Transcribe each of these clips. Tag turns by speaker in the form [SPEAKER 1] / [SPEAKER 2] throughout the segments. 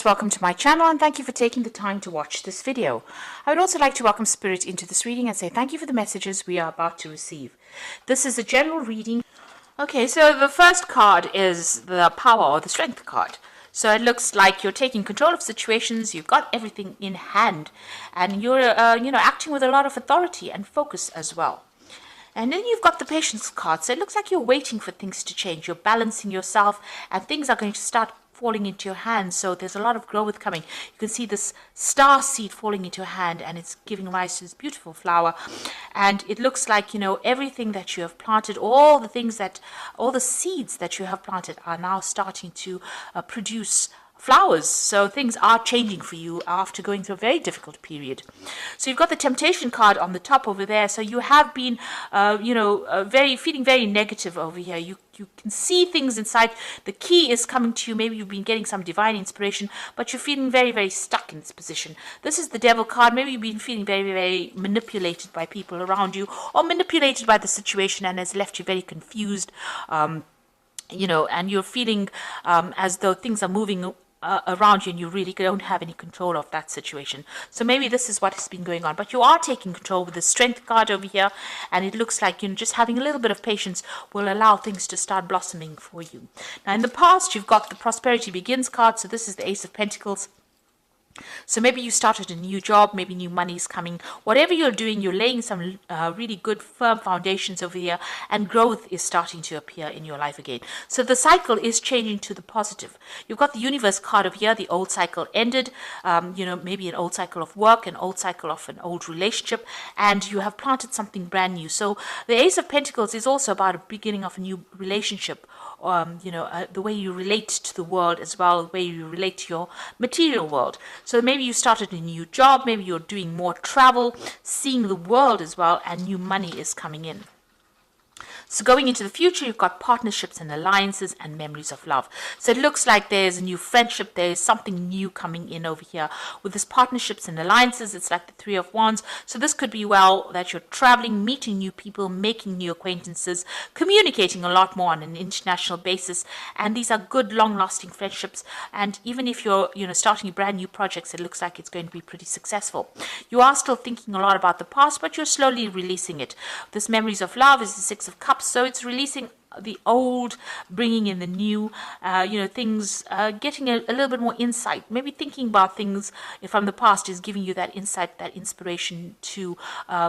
[SPEAKER 1] Welcome to my channel and thank you for taking the time to watch this video. I would also like to welcome Spirit into this reading and say thank you for the messages we are about to receive. This is a general reading. Okay, so the first card is the power or the strength card. So it looks like you're taking control of situations, you've got everything in hand, and you're acting with a lot of authority and focus as well. And then you've got the patience card. So it looks like you're waiting for things to change. You're balancing yourself and things are going to start falling into your hands. So there's a lot of growth coming. You can see this star seed falling into your hand and it's giving rise to this beautiful flower. And it looks like, everything that you have planted, all the seeds that you have planted are now starting to produce flowers. So things are changing for you after going through a very difficult period. So you've got the temptation card on the top over there. So you have been, feeling very negative over here. You can see things inside. The key is coming to you. Maybe you've been getting some divine inspiration, but you're feeling very, very stuck in this position. This is the devil card. Maybe you've been feeling very, very manipulated by people around you or manipulated by the situation and has left you very confused. And you're feeling as though things are moving around you and you really don't have any control of that situation. So maybe this is what has been going on, but you are taking control with the strength card over here, and it looks like just having a little bit of patience will allow things to start blossoming for you. Now in the past you've got the prosperity begins card. So this is the Ace of Pentacles. So maybe you started a new job, maybe new money is coming. Whatever you're doing, you're laying some really good firm foundations over here, and growth is starting to appear in your life again. So the cycle is changing to the positive. You've got the universe card over here. The old cycle ended, maybe an old cycle of work, an old cycle of an old relationship, and you have planted something brand new. So the Ace of Pentacles is also about a beginning of a new relationship. The way you relate to the world as well, the way you relate to your material world. So maybe you started a new job, maybe you're doing more travel, seeing the world as well, and new money is coming in. So going into the future, you've got partnerships and alliances and memories of love. So it looks like there's a new friendship. There's something new coming in over here. With this partnerships and alliances, it's like the Three of Wands. So this could be that you're traveling, meeting new people, making new acquaintances, communicating a lot more on an international basis. And these are good, long-lasting friendships. And even if you're, starting brand new projects, it looks like it's going to be pretty successful. You are still thinking a lot about the past, but you're slowly releasing it. This memories of love is the Six of Cups. So it's releasing the old, bringing in the new, things, getting a little bit more insight. Maybe thinking about things from the past is giving you that insight, that inspiration to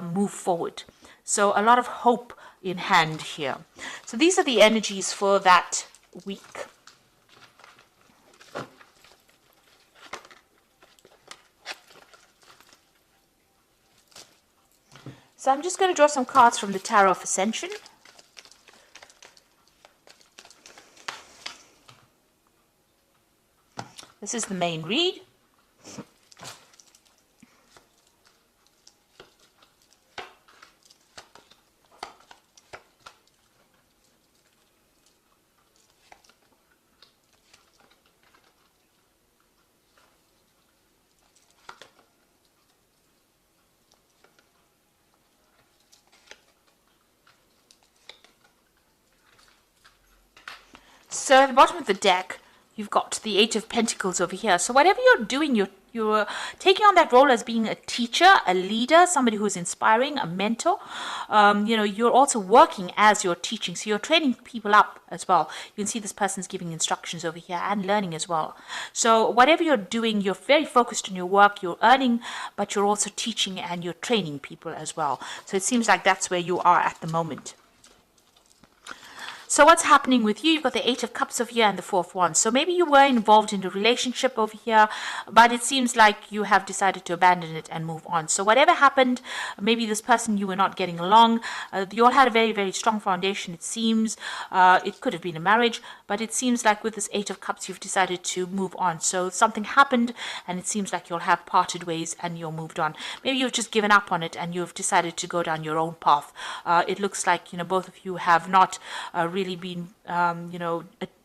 [SPEAKER 1] move forward. So a lot of hope in hand here. So these are the energies for that week. So I'm just going to draw some cards from the Tarot of Ascension. This is the main read. So at the bottom of the deck, you've got the Eight of Pentacles over here. So whatever you're doing, you're taking on that role as being a teacher, a leader, somebody who's inspiring, a mentor. You're also working as you're teaching. So you're training people up as well. You can see this person's giving instructions over here and learning as well. So whatever you're doing, you're very focused on your work. You're earning, but you're also teaching and you're training people as well. So it seems like that's where you are at the moment. So what's happening with you? You've got the Eight of Cups over here and the Four of Wands. So maybe you were involved in a relationship over here, but it seems like you have decided to abandon it and move on. So whatever happened, maybe this person you were not getting along. You all had a very, very strong foundation, it seems. It could have been a marriage, but it seems like with this Eight of Cups, you've decided to move on. So something happened, and it seems like you'll have parted ways and you're moved on. Maybe you've just given up on it and you've decided to go down your own path. It looks like, both of you have not really been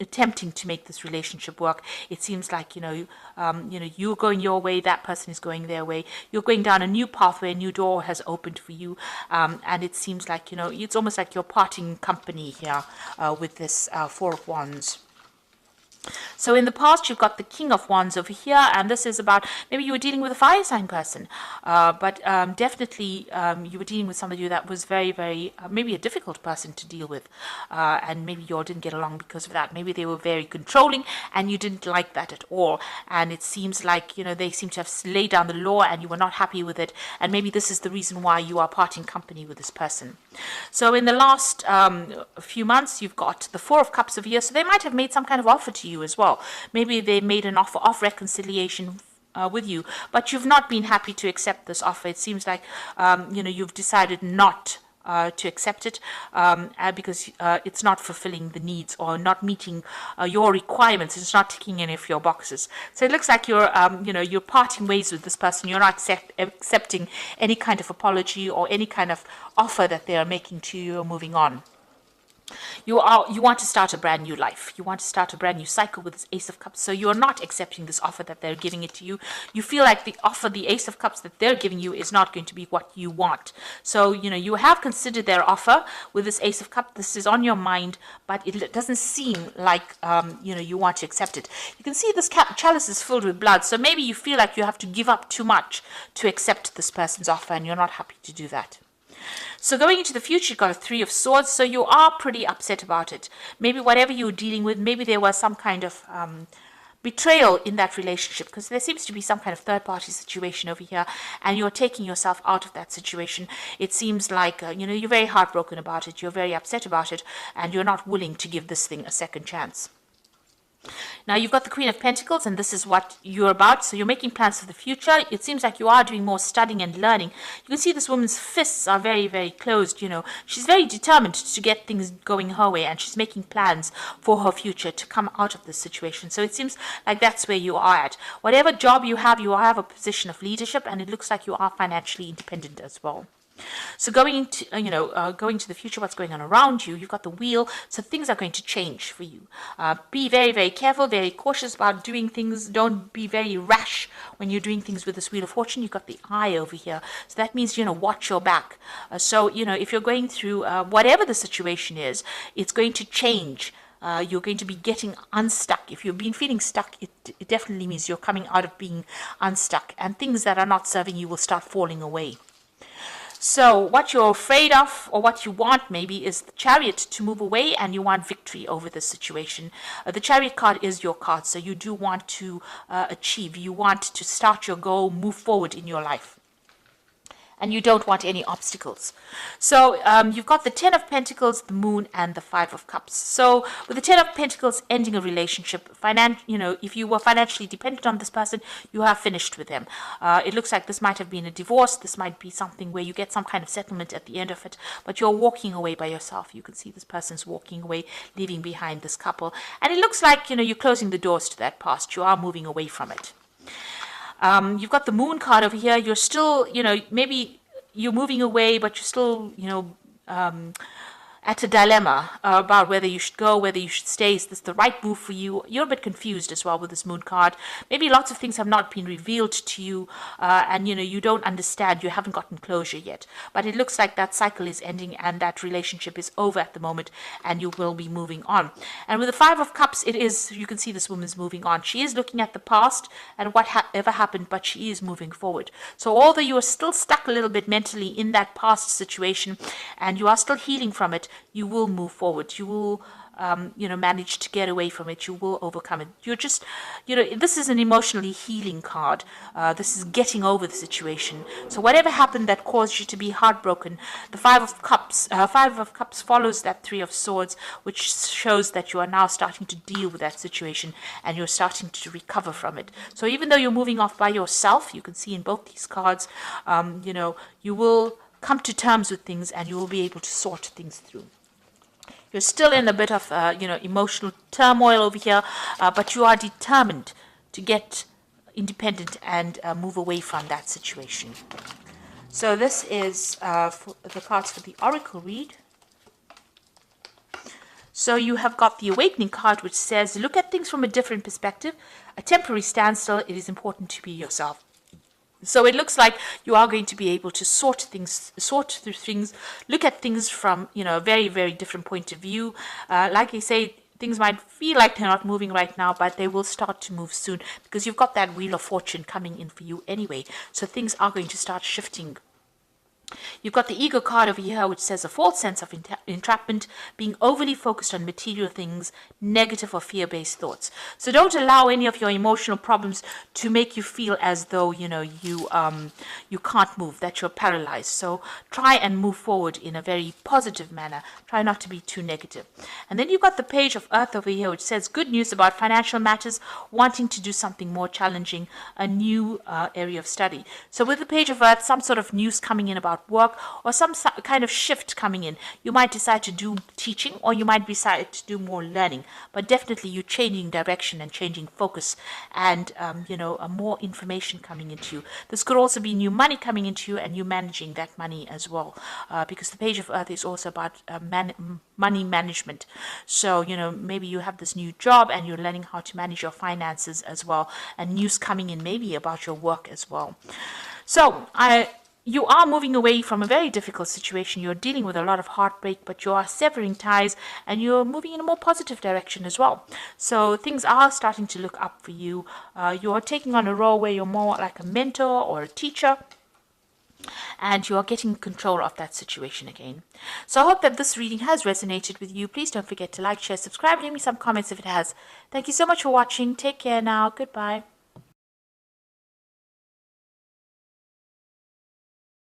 [SPEAKER 1] attempting to make this relationship work. It seems like you're going your way, that person is going their way. You're going down a new pathway, a new door has opened for you, and it seems like it's almost like you're parting company here with this Four of Wands. So in the past, you've got the King of Wands over here, and this is about maybe you were dealing with a fire sign person, but definitely you were dealing with somebody that was very, very, maybe a difficult person to deal with, and maybe you all didn't get along because of that. Maybe they were very controlling, and you didn't like that at all. And it seems like, they seem to have laid down the law, and you were not happy with it, and maybe this is the reason why you are parting company with this person. So in the last few months, you've got the Four of Cups over here, so they might have made some kind of offer to you as well. Maybe they made an offer of reconciliation with you, but you've not been happy to accept this offer. It seems like you've decided not to accept it because it's not fulfilling the needs or not meeting your requirements. It's not ticking any of your boxes. So it looks like you're parting ways with this person. You're not accepting any kind of apology or any kind of offer that they are making to you or moving on. You want to start a brand new life. You want to start a brand new cycle with this Ace of Cups. So you're not accepting this offer that they're giving it to you. You feel like the offer, the Ace of Cups that they're giving you is not going to be what you want. So, you have considered their offer with this Ace of Cups. This is on your mind, but it doesn't seem like, you want to accept it. You can see this chalice is filled with blood. So maybe you feel like you have to give up too much to accept this person's offer, and you're not happy to do that. So going into the future, you've got a Three of Swords, so you are pretty upset about it. Maybe whatever you were dealing with, maybe there was some kind of betrayal in that relationship, because there seems to be some kind of third-party situation over here, and you're taking yourself out of that situation. It seems like, you're very heartbroken about it, you're very upset about it, and you're not willing to give this thing a second chance. Now you've got the Queen of Pentacles, and this is what you're about. So you're making plans for the future. It seems like you are doing more studying and learning. You can see this woman's fists are very, very closed. She's very determined to get things going her way, and she's making plans for her future to come out of this situation. So it seems like that's where you are at. Whatever job you have a position of leadership, and it looks like you are financially independent as well. So going into going to the future, what's going on around you, you've got the Wheel, so things are going to change for you. Be very, very careful, very cautious about doing things. Don't be very rash when you're doing things with this Wheel of Fortune. You've got the Eye over here, so that means watch your back. So if you're going through whatever the situation is, it's going to change. You're going to be getting unstuck. If you've been feeling stuck, it definitely means you're coming out of being unstuck, and things that are not serving you will start falling away. So what you're afraid of, or what you want maybe, is the Chariot to move away, and you want victory over this situation. The Chariot card is your card, so you do want to achieve. You want to start your goal, move forward in your life. And you don't want any obstacles. So you've got the Ten of Pentacles, the Moon, and the Five of Cups. So with the Ten of Pentacles, ending a relationship, if you were financially dependent on this person, you have finished with them. It looks like this might have been a divorce. This might be something where you get some kind of settlement at the end of it, but you're walking away by yourself. You can see this person's walking away, leaving behind this couple. And it looks like, you're closing the doors to that past. You are moving away from it. You've got the Moon card over here. You're still, maybe you're moving away, but you're still, at a dilemma about whether you should go, whether you should stay. Is this the right move for you? You're a bit confused as well with this Moon card. Maybe lots of things have not been revealed to you, and you don't understand. You haven't gotten closure yet. But it looks like that cycle is ending, and that relationship is over at the moment, and you will be moving on. And with the Five of Cups, you can see this woman's moving on. She is looking at the past and what ever happened, but she is moving forward. So although you are still stuck a little bit mentally in that past situation, and you are still healing from it, you will move forward. You will, manage to get away from it. You will overcome it. You're just, this is an emotionally healing card. This is getting over the situation. So whatever happened that caused you to be heartbroken, the Five of Cups follows that Three of Swords, which shows that you are now starting to deal with that situation, and you're starting to recover from it. So even though you're moving off by yourself, you can see in both these cards, you will come to terms with things, and you will be able to sort things through. You're still in a bit of, emotional turmoil over here, but you are determined to get independent and move away from that situation. So this is for the cards for the Oracle read. So you have got the Awakening card, which says, look at things from a different perspective. A temporary standstill. It is important to be yourself. So it looks like you are going to be able to sort through things, look at things from, a very, very different point of view. Like I say, Things might feel like they're not moving right now, but they will start to move soon because you've got that Wheel of Fortune coming in for you anyway. So things are going to start shifting. You've got the ego card over here, which says a false sense of entrapment, being overly focused on material things, negative or fear-based thoughts. So don't allow any of your emotional problems to make you feel as though, you can't move, that you're paralyzed. So try and move forward in a very positive manner. Try not to be too negative. And then you've got the Page of Earth over here, which says good news about financial matters, wanting to do something more challenging, a new area of study. So with the Page of Earth, some sort of news coming in about work or some kind of shift coming in. You might decide to do teaching or you might decide to do more learning, but definitely you're changing direction and changing focus and, more information coming into you. This could also be new money coming into you and you managing that money as well, because the Page of Earth is also about money management. So, maybe you have this new job and you're learning how to manage your finances as well, and news coming in maybe about your work as well. So, you are moving away from a very difficult situation. You're dealing with a lot of heartbreak, but you are severing ties and you're moving in a more positive direction as well. So things are starting to look up for you. You're taking on a role where you're more like a mentor or a teacher, and you are getting control of that situation again. So I hope that this reading has resonated with you. Please don't forget to like, share, subscribe, leave me some comments if it has. Thank you so much for watching. Take care now. Goodbye.